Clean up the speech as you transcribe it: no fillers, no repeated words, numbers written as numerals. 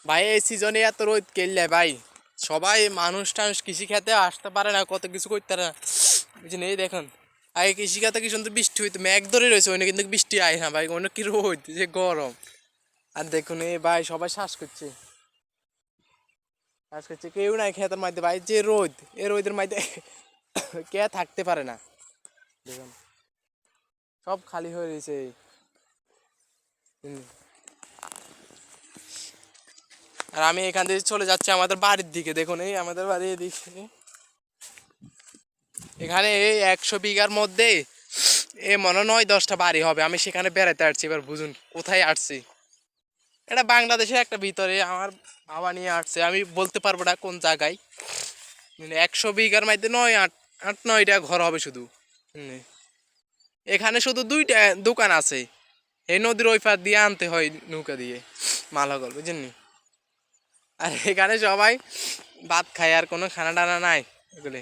ভাই এই সিজনে এত রোদ কেললে ভাই, সবাই মানুষ টানুষ কৃষি খেতে আসতে পারে না, কত কিছু করতে পারে না, বুঝছেন? এই দেখুন আগে কৃষি খাতে কি সুন্দর বৃষ্টি হইতো, মেঘ ধরে রয়েছে ওইটা, কিন্তু বৃষ্টি আয় না ভাই, অন্য কি রোদ যে গরম। আর দেখুন এই ভাই সবাই শ্বাস করছে, শ্বাস করছে, কেউ নাই খেতের মধ্যে ভাই, যে রোদ, এই রোদের মধ্যে কে থাকতে পারে না। দেখুন সব খালি হয়ে রয়েছে। হুম। আর আমি এখান থেকে চলে যাচ্ছি আমাদের বাড়ির দিকে, দেখুন এই আমাদের বাড়ি এদিকে, এখানে এই 100 বিঘার মধ্যে এ মনে নয় 10টা বাড়ি হবে, আমি সেখানে বেড়াতে আসছি, এবার বুঝুন কোথায় আসছি। এটা বাংলাদেশের একটা ভিতরে আমার বাবা নিয়ে আসছে, আমি বলতে পারবো না কোন জায়গায়। 100 বিঘার মধ্যে 8-9টা ঘর হবে শুধু। হুম। এখানে শুধু 2টা দোকান আছে, এই নদীর ওই পার দিয়ে আনতে হয় নৌকা দিয়ে মালাগল, বুঝছেন? আর এখানে সবাই ভাত খায়, আর কোনো খানা টানা নাই এগুলি।